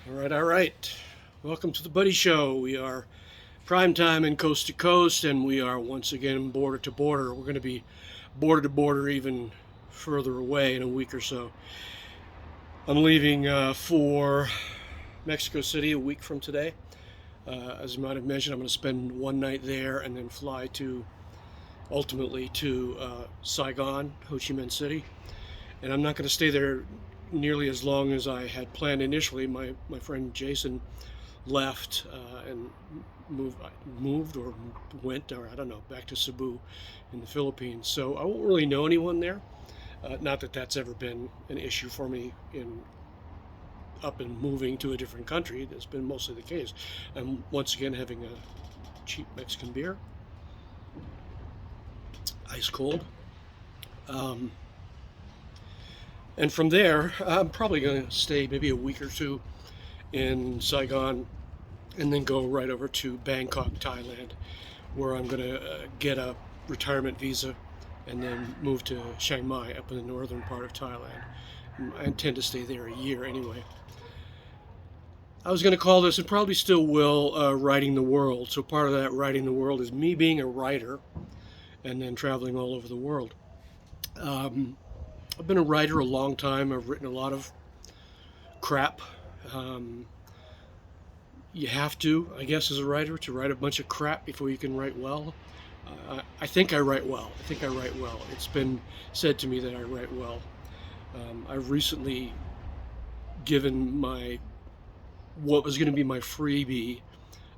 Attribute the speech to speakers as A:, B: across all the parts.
A: All right. Welcome to the Buddy Show. We are prime time and coast to coast, and we are once again border to border. We're going to be border to border even further away in a week or so. I'm leaving for Mexico City a week from today. As you might have mentioned, I'm going to spend one night there and then fly ultimately to Saigon, Ho Chi Minh City. And I'm not going to stay there nearly as long as I had planned initially. My friend Jason left and moved or went, or I don't know, back to Cebu in the Philippines. So I won't really know anyone there. Not that that's ever been an issue for me in up and moving to a different country. That's been mostly the case. I'm once again having a cheap Mexican beer, ice cold. Um, and from there, I'm probably going to stay maybe a week or two in Saigon and then go right over to Bangkok, Thailand, where I'm going to get a retirement visa and then move to Chiang Mai up in the northern part of Thailand. I intend to stay there a year anyway. I was going to call this, and probably still will, Writing the World. So part of that Writing the World is me being a writer and then traveling all over the world. Um, I've been a writer a long time. I've written a lot of crap. Um, you have to, I guess, as a writer, to write a bunch of crap before you can write well. I think I write well. I think I write well. It's been said to me that I write well. I've recently given what was going to be my freebie,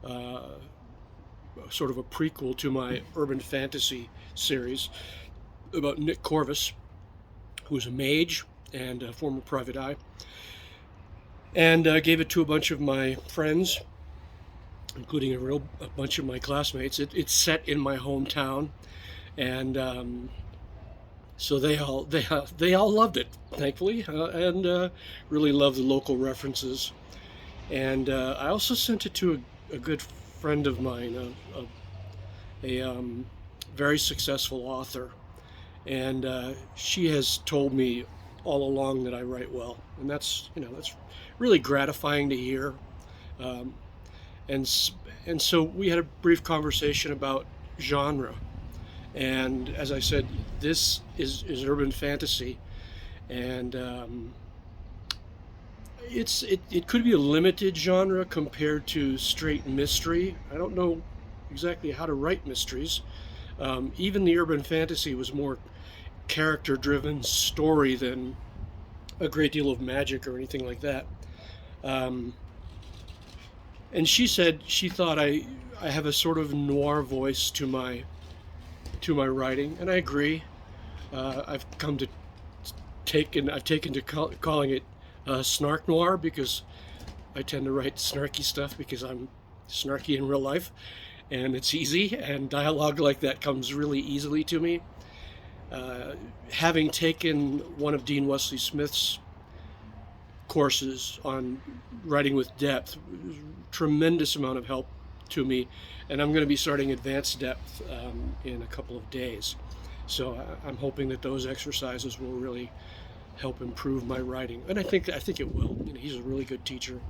A: uh, sort of a prequel to my urban fantasy series about Nick Corvus, who's a mage and a former private eye, and gave it to a bunch of my friends, including a bunch of my classmates. It's set in my hometown, and so they all loved it, thankfully, and really loved the local references. And I also sent it to a good friend of mine, a very successful author, and she has told me all along that I write well, and that's really gratifying to hear. Um, and and so we had a brief conversation about genre, and as I said, this is urban fantasy, and it could be a limited genre compared to straight mystery. I don't know exactly how to write mysteries. Even the urban fantasy was more character driven story than a great deal of magic or anything like that. Um, and she said she thought I have a sort of noir voice to my writing, and I agree. I've taken to calling it snark noir because I tend to write snarky stuff because I'm snarky in real life, and it's easy, and dialogue like that comes really easily to me. Uh, Having taken one of Dean Wesley Smith's courses on writing with depth, tremendous amount of help to me, and I'm going to be starting advanced depth in a couple of days. So I'm hoping that those exercises will really help improve my writing, and I think it will. He's a really good teacher.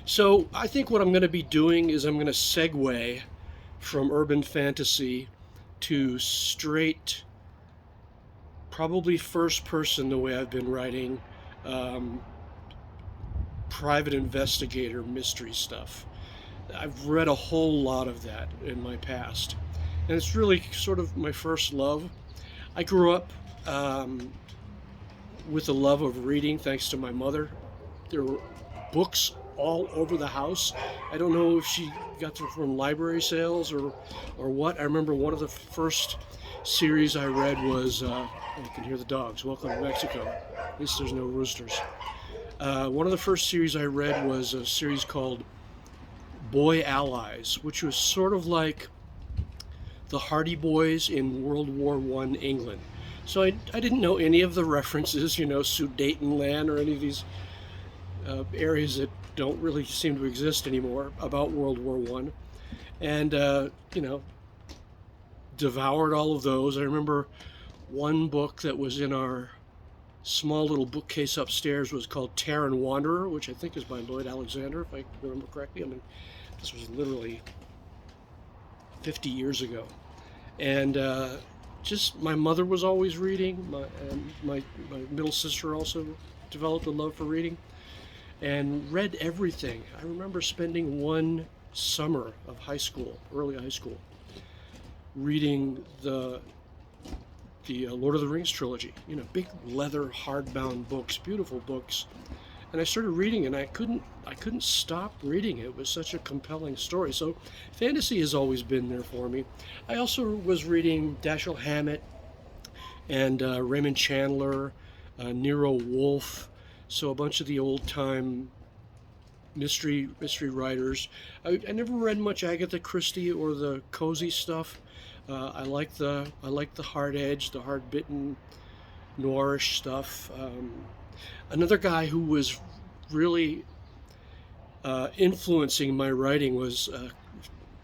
A: So I think what I'm going to be doing is I'm going to segue from urban fantasy to straight, probably first person, the way I've been writing, um, private investigator mystery stuff. I've read a whole lot of that in my past, and it's really sort of my first love. I grew up with a love of reading thanks to my mother. There were books all over the house. I don't know if she got them from library sales or what. I remember one of the first series I read was, you can hear the dogs, Welcome to Mexico. At least there's no roosters. One of the first series I read was a series called Boy Allies, which was sort of like the Hardy Boys in World War I England. So I didn't know any of the references, Sudetenland or any of these areas that don't really seem to exist anymore about World War One, and devoured all of those. I remember one book that was in our small little bookcase upstairs was called Terran Wanderer, which I think is by Lloyd Alexander, if I remember correctly. I mean, this was literally 50 years ago. And just my mother was always reading. My middle sister also developed a love for reading and read everything. I remember spending one summer of high school, early high school, reading the Lord of the Rings trilogy. You know, big leather hardbound books, beautiful books. And I started reading, and I couldn't stop reading. It was such a compelling story. So fantasy has always been there for me. I also was reading Dashiell Hammett and Raymond Chandler, Nero Wolfe, so a bunch of the old time mystery writers. I never read much Agatha Christie or the cozy stuff. I like the hard edge, the hard bitten noirish stuff. Another guy who was really influencing my writing was a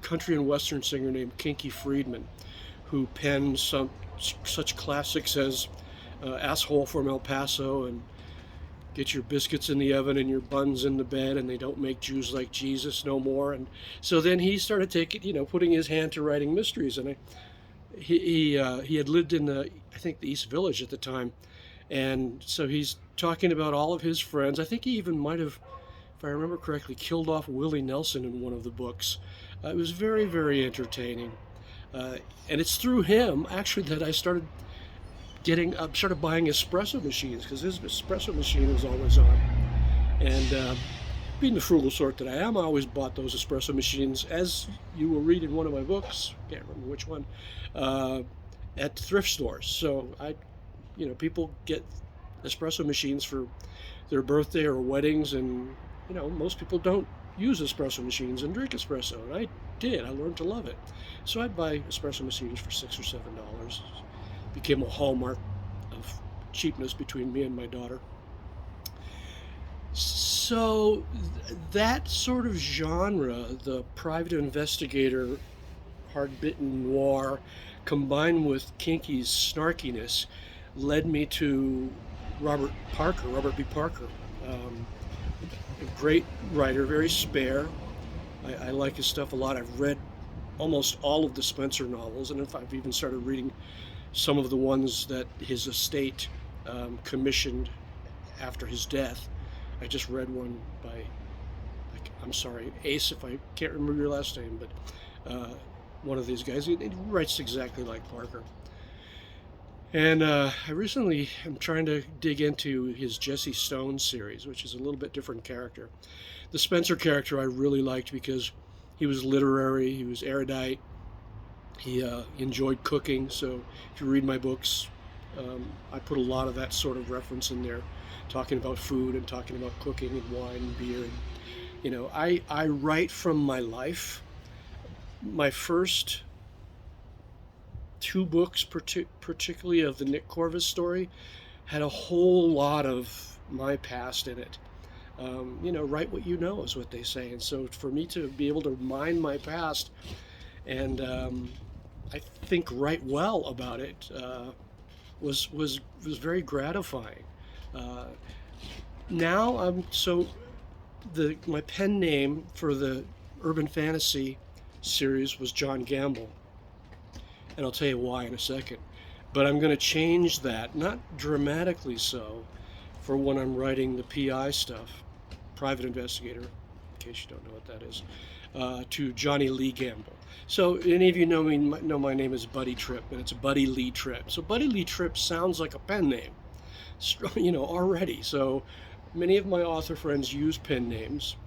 A: country and western singer named Kinky Friedman, who penned such classics as Asshole from El Paso and Get Your Biscuits in the Oven and Your Buns in the Bed, and They Don't Make Jews Like Jesus No More. And so then he started putting his hand to writing mysteries. And he had lived in I think the East Village at the time. And so he's talking about all of his friends. I think he even might have, if I remember correctly, killed off Willie Nelson in one of the books. It was very, very entertaining. And it's through him, actually, that I started buying espresso machines, because his espresso machine was always on. And being the frugal sort that I am, I always bought those espresso machines, as you will read in one of my books, can't remember which one, at thrift stores. So people get espresso machines for their birthday or weddings, and most people don't use espresso machines and drink espresso, and I did. I learned to love it. So I'd buy espresso machines for $6 or $7. Became a hallmark of cheapness between me and my daughter. So that sort of genre, the private investigator, hard-bitten noir, combined with Kinky's snarkiness, led me to Robert B. Parker, a great writer, very spare. I like his stuff a lot. I've read almost all of the Spencer novels, and in fact, I've even started reading some of the ones that his estate commissioned after his death. I just read one by, I'm sorry, Ace, if I can't remember your last name, but one of these guys. He writes exactly like Parker. And I recently am trying to dig into his Jesse Stone series, which is a little bit different character. The Spencer character I really liked because he was literary, he was erudite, he enjoyed cooking. So if you read my books, I put a lot of that sort of reference in there, talking about food and talking about cooking and wine and beer. And, I write from my life. My first two books, particularly of the Nick Corvus story, had a whole lot of my past in it. Write what you know is what they say. And so for me to be able to mine my past and I think write well about it was very gratifying. Now my pen name for the urban fantasy series was John Gamble, and I'll tell you why in a second. But I'm going to change that, not dramatically so, for when I'm writing the PI stuff, private investigator, in case you don't know what that is, to Johnny Lee Gamble. So any of you know my name is Buddy Tripp, and it's Buddy Lee Tripp. So Buddy Lee Tripp sounds like a pen name, already. So many of my author friends use pen names,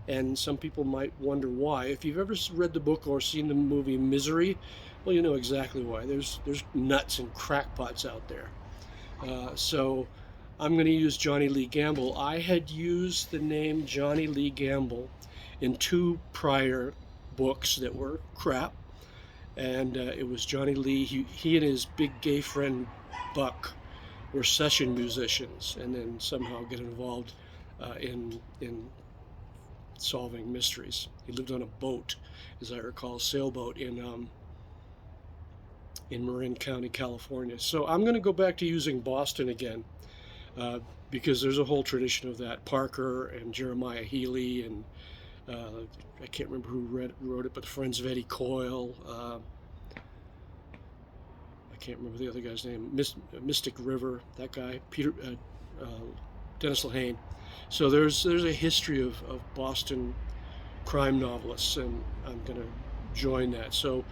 A: and some people might wonder why. If you've ever read the book or seen the movie Misery, well, you know exactly why. There's nuts and crackpots out there. So I'm going to use Johnny Lee Gamble. I had used the name Johnny Lee Gamble in two prior books that were crap, and it was Johnny Lee. He and his big gay friend Buck were session musicians, and then somehow get involved in solving mysteries. He lived on a boat, as I recall, a sailboat in Marin County, California. So I'm going to go back to using Boston again. because there's a whole tradition of that. Parker and Jeremiah Healy and I can't remember who wrote it, but the Friends of Eddie Coyle. I can't remember the other guy's name. Mystic River, that guy. Dennis Lehane. So there's a history of Boston crime novelists, and I'm going to join that. So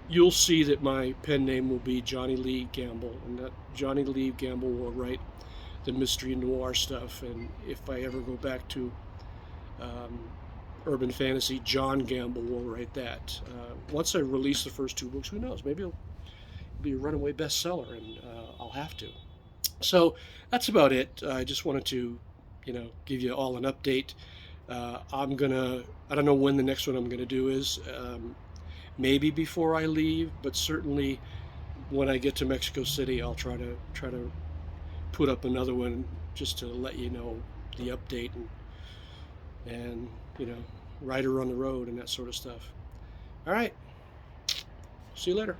A: you'll see that my pen name will be Johnny Lee Gamble, and that Johnny Lee Gamble will write the mystery noir stuff. And if I ever go back to urban fantasy, John Gamble will write that. Once I release the first 2 books, who knows? Maybe it'll be a runaway bestseller, and I'll have to. So that's about it. I just wanted to, give you all an update. I don't know when the next one I'm gonna do is. Maybe before I leave, but certainly when I get to Mexico City, I'll try to put up another one just to let you know the update and Rider on the road and that sort of stuff. All right. See you later.